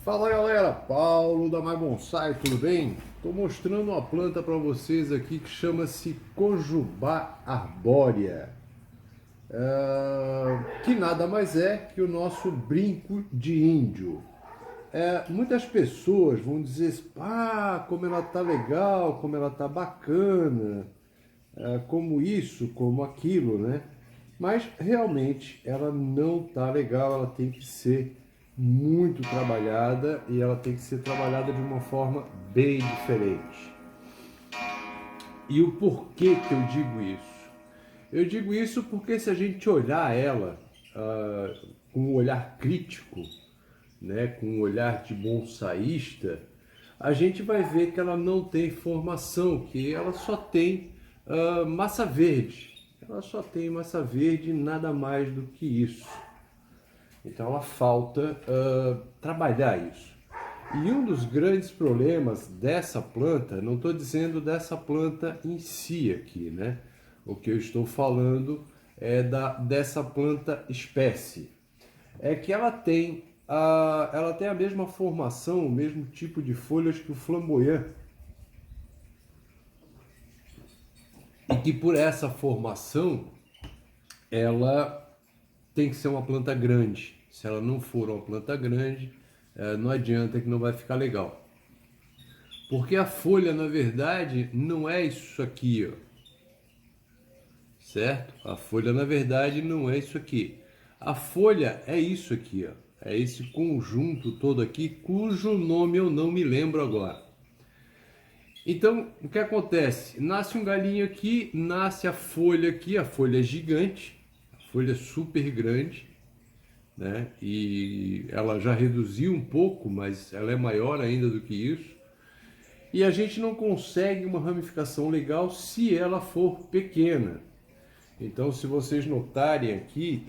Fala galera, Paulo da Mais Bonsai, tudo bem? Estou mostrando uma planta para vocês aqui que chama-se Cojubá arbórea, que nada mais é que o nosso brinco de índio. Muitas pessoas vão dizer, como ela tá legal, como ela tá bacana, como isso, como aquilo, né? Mas realmente ela não tá legal, ela tem que ser muito trabalhada e ela tem que ser trabalhada de uma forma bem diferente. E o porquê que eu digo isso? Eu digo isso porque se a gente olhar ela com um olhar crítico, né, com um olhar de bonsaísta, a gente vai ver que ela não tem formação, que ela só tem massa verde. Ela só tem massa verde e nada mais do que isso. Então ela falta trabalhar isso. E um dos grandes problemas dessa planta, não estou dizendo dessa planta em si aqui, né? O que eu estou falando é dessa planta espécie. É que ela tem a mesma formação, o mesmo tipo de folhas que o flamboyant. E que por essa formação, ela tem que ser uma planta grande. Se ela não for uma planta grande, não adianta que não vai ficar legal. Porque a folha, na verdade, não é isso aqui, ó. Certo? A folha, na verdade, não é isso aqui. A folha é isso aqui, ó. É esse conjunto todo aqui, cujo nome eu não me lembro agora. Então, o que acontece? Nasce um galinho aqui, nasce a folha aqui, a folha é gigante, a folha é super grande, né? E ela já reduziu um pouco, mas ela é maior ainda do que isso. E a gente não consegue uma ramificação legal se ela for pequena. Então, se vocês notarem aqui,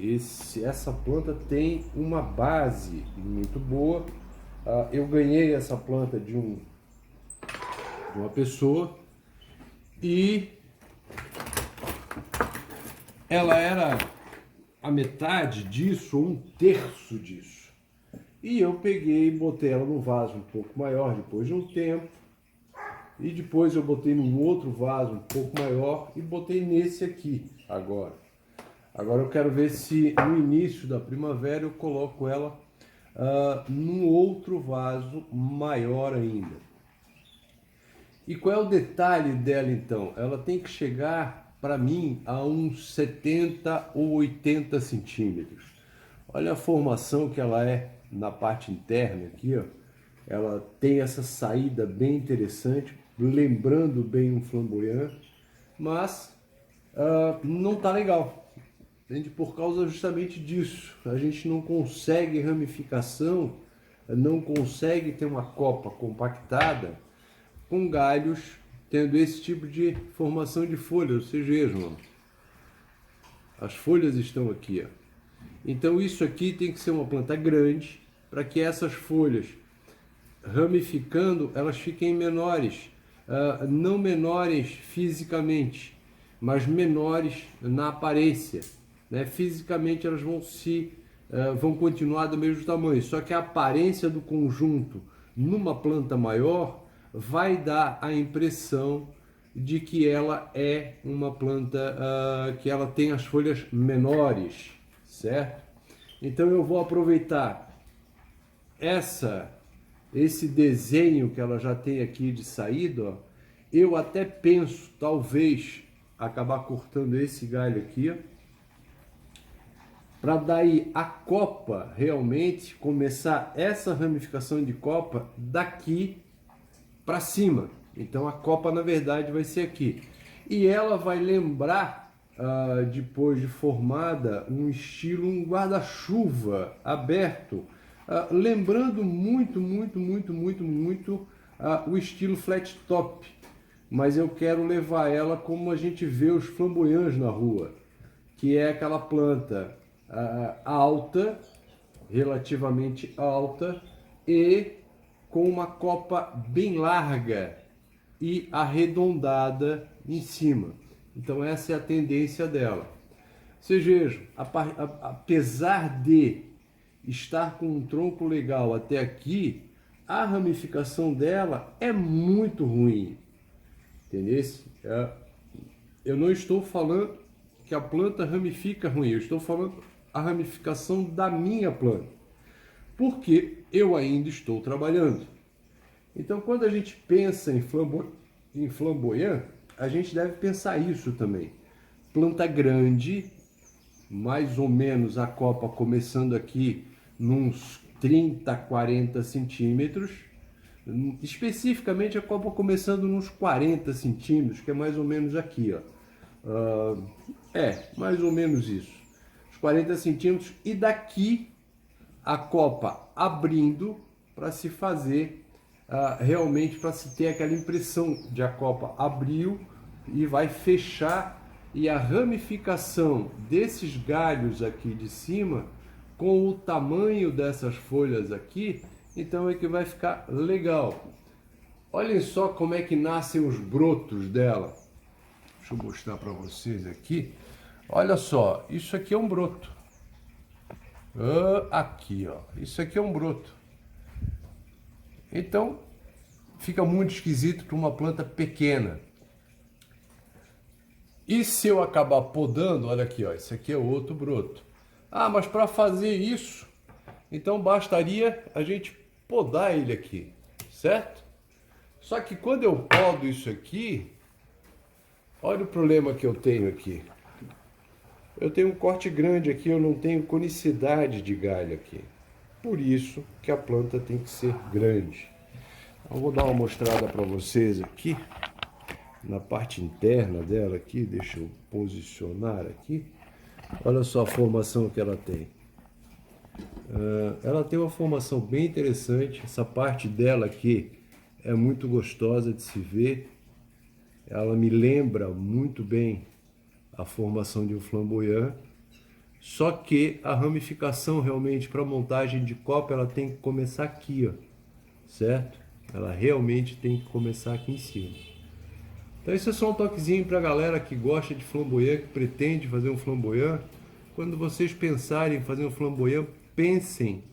essa planta tem uma base muito boa. Eu ganhei essa planta de uma pessoa e ela era a metade disso, ou um terço disso. E eu peguei e botei ela num vaso um pouco maior depois de um tempo. E depois eu botei num outro vaso um pouco maior e botei nesse aqui agora. Agora eu quero ver se no início da primavera eu coloco ela num outro vaso maior ainda. E qual é o detalhe dela então? Ela tem que chegar para mim a uns 70 ou 80 centímetros. Olha a formação que ela é na parte interna aqui, ó. Ela tem essa saída bem interessante, lembrando bem um flamboyant, mas não tá legal. Entende? Por causa justamente disso. A gente não consegue ramificação, não consegue ter uma copa compactada com galhos tendo esse tipo de formação de folhas. Vocês vejam, ó. As folhas estão aqui, ó. Então isso aqui tem que ser uma planta grande para que essas folhas ramificando elas fiquem menores, não menores fisicamente, mas menores na aparência, né? Fisicamente elas vão continuar do mesmo tamanho, só que a aparência do conjunto numa planta maior vai dar a impressão de que ela é uma planta que ela tem as folhas menores, certo? Então eu vou aproveitar esse desenho que ela já tem aqui de saída, ó. Eu até penso, talvez, acabar cortando esse galho aqui, para daí a copa realmente começar essa ramificação de copa daqui para cima. Então a copa na verdade vai ser aqui. E ela vai lembrar, depois de formada, um estilo, um guarda-chuva aberto, lembrando muito o estilo flat top. Mas eu quero levar ela como a gente vê os flamboyantes na rua, que é aquela planta alta, relativamente alta, e com uma copa bem larga e arredondada em cima. Então essa é a tendência dela. Vocês vejam, apesar de estar com um tronco legal até aqui, a ramificação dela é muito ruim, entendeu? Eu não estou falando que a planta ramifica ruim, eu estou falando a ramificação da minha planta, porque eu ainda estou trabalhando. Então, quando a gente pensa em flamboyant, a gente deve pensar isso também. Planta grande, mais ou menos a copa começando aqui nos 30, 40 centímetros, especificamente a copa começando nos 40 centímetros, que é mais ou menos aqui, ó. Mais ou menos isso, os 40 centímetros, e daqui a copa abrindo para se fazer realmente, para se ter aquela impressão de a copa abriu e vai fechar, e a ramificação desses galhos aqui de cima com o tamanho dessas folhas aqui, então é que vai ficar legal. Olhem só como é que nascem os brotos dela. Deixa eu mostrar para vocês aqui. Olha só, isso aqui é um broto. Aqui, ó, isso aqui é um broto. Então, fica muito esquisito para uma planta pequena. E se eu acabar podando, olha aqui, ó, esse aqui é outro broto. Mas para fazer isso, então bastaria a gente podar ele aqui, certo? Só que quando eu podo isso aqui, olha o problema que eu tenho aqui. Eu tenho um corte grande aqui, eu não tenho conicidade de galho aqui. Por isso que a planta tem que ser grande. Eu vou dar uma mostrada para vocês aqui, na parte interna dela aqui, deixa eu posicionar aqui. Olha só a formação que ela tem. Ela tem uma formação bem interessante. Essa parte dela aqui é muito gostosa de se ver. Ela me lembra muito bem a formação de um flamboyant. Só que a ramificação realmente para montagem de copa, ela tem que começar aqui, ó, certo? Ela realmente tem que começar aqui em cima. Então isso é só um toquezinho para a galera que gosta de flamboyant, que pretende fazer um flamboyant. Quando vocês pensarem em fazer um flamboyant, pensem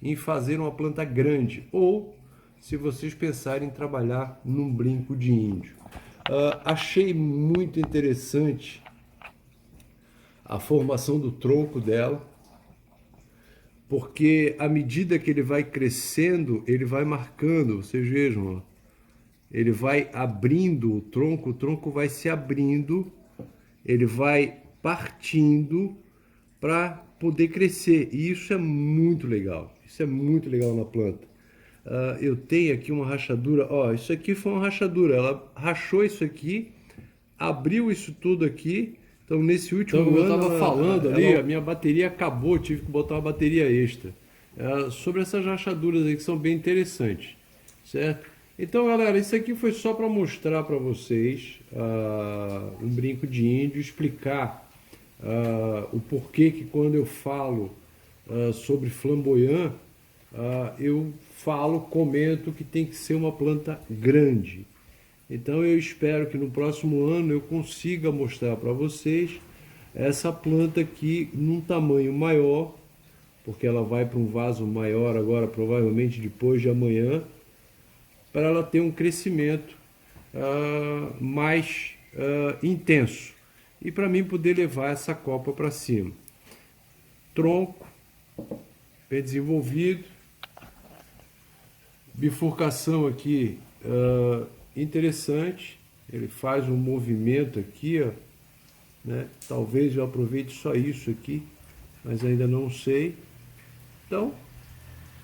em fazer uma planta grande, ou se vocês pensarem em trabalhar num brinco de índio. Achei muito interessante a formação do tronco dela, porque à medida que ele vai crescendo, ele vai marcando, vocês vejam, ó, ele vai abrindo o tronco vai se abrindo, ele vai partindo para poder crescer, e isso é muito legal, na planta. Eu tenho aqui uma rachadura, ó, isso aqui foi uma rachadura, ela rachou isso aqui, abriu isso tudo aqui. Então nesse último ano, eu estava falando ali, a minha bateria acabou, tive que botar uma bateria extra. Sobre essas rachaduras aí que são bem interessantes, certo? Então galera, isso aqui foi só para mostrar para vocês um brinco de índio, explicar o porquê que quando eu falo sobre flamboyant, eu comento que tem que ser uma planta grande. Então eu espero que no próximo ano eu consiga mostrar para vocês essa planta aqui num tamanho maior, porque ela vai para um vaso maior agora, provavelmente depois de amanhã, para ela ter um crescimento mais intenso e para mim poder levar essa copa para cima. Tronco bem desenvolvido, bifurcação aqui interessante, ele faz um movimento aqui, ó, né? Talvez eu aproveite só isso aqui, mas ainda não sei. Então,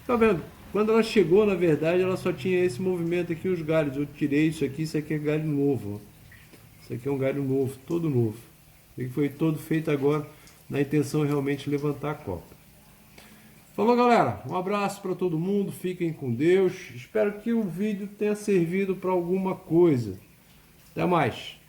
tá vendo? Quando ela chegou, na verdade, ela só tinha esse movimento aqui, os galhos. Eu tirei isso aqui é galho novo, ó. Isso aqui é um galho novo, todo novo. Ele foi todo feito agora na intenção realmente de levantar a copa. Falou, galera, um abraço para todo mundo, fiquem com Deus, espero que o vídeo tenha servido para alguma coisa. Até mais!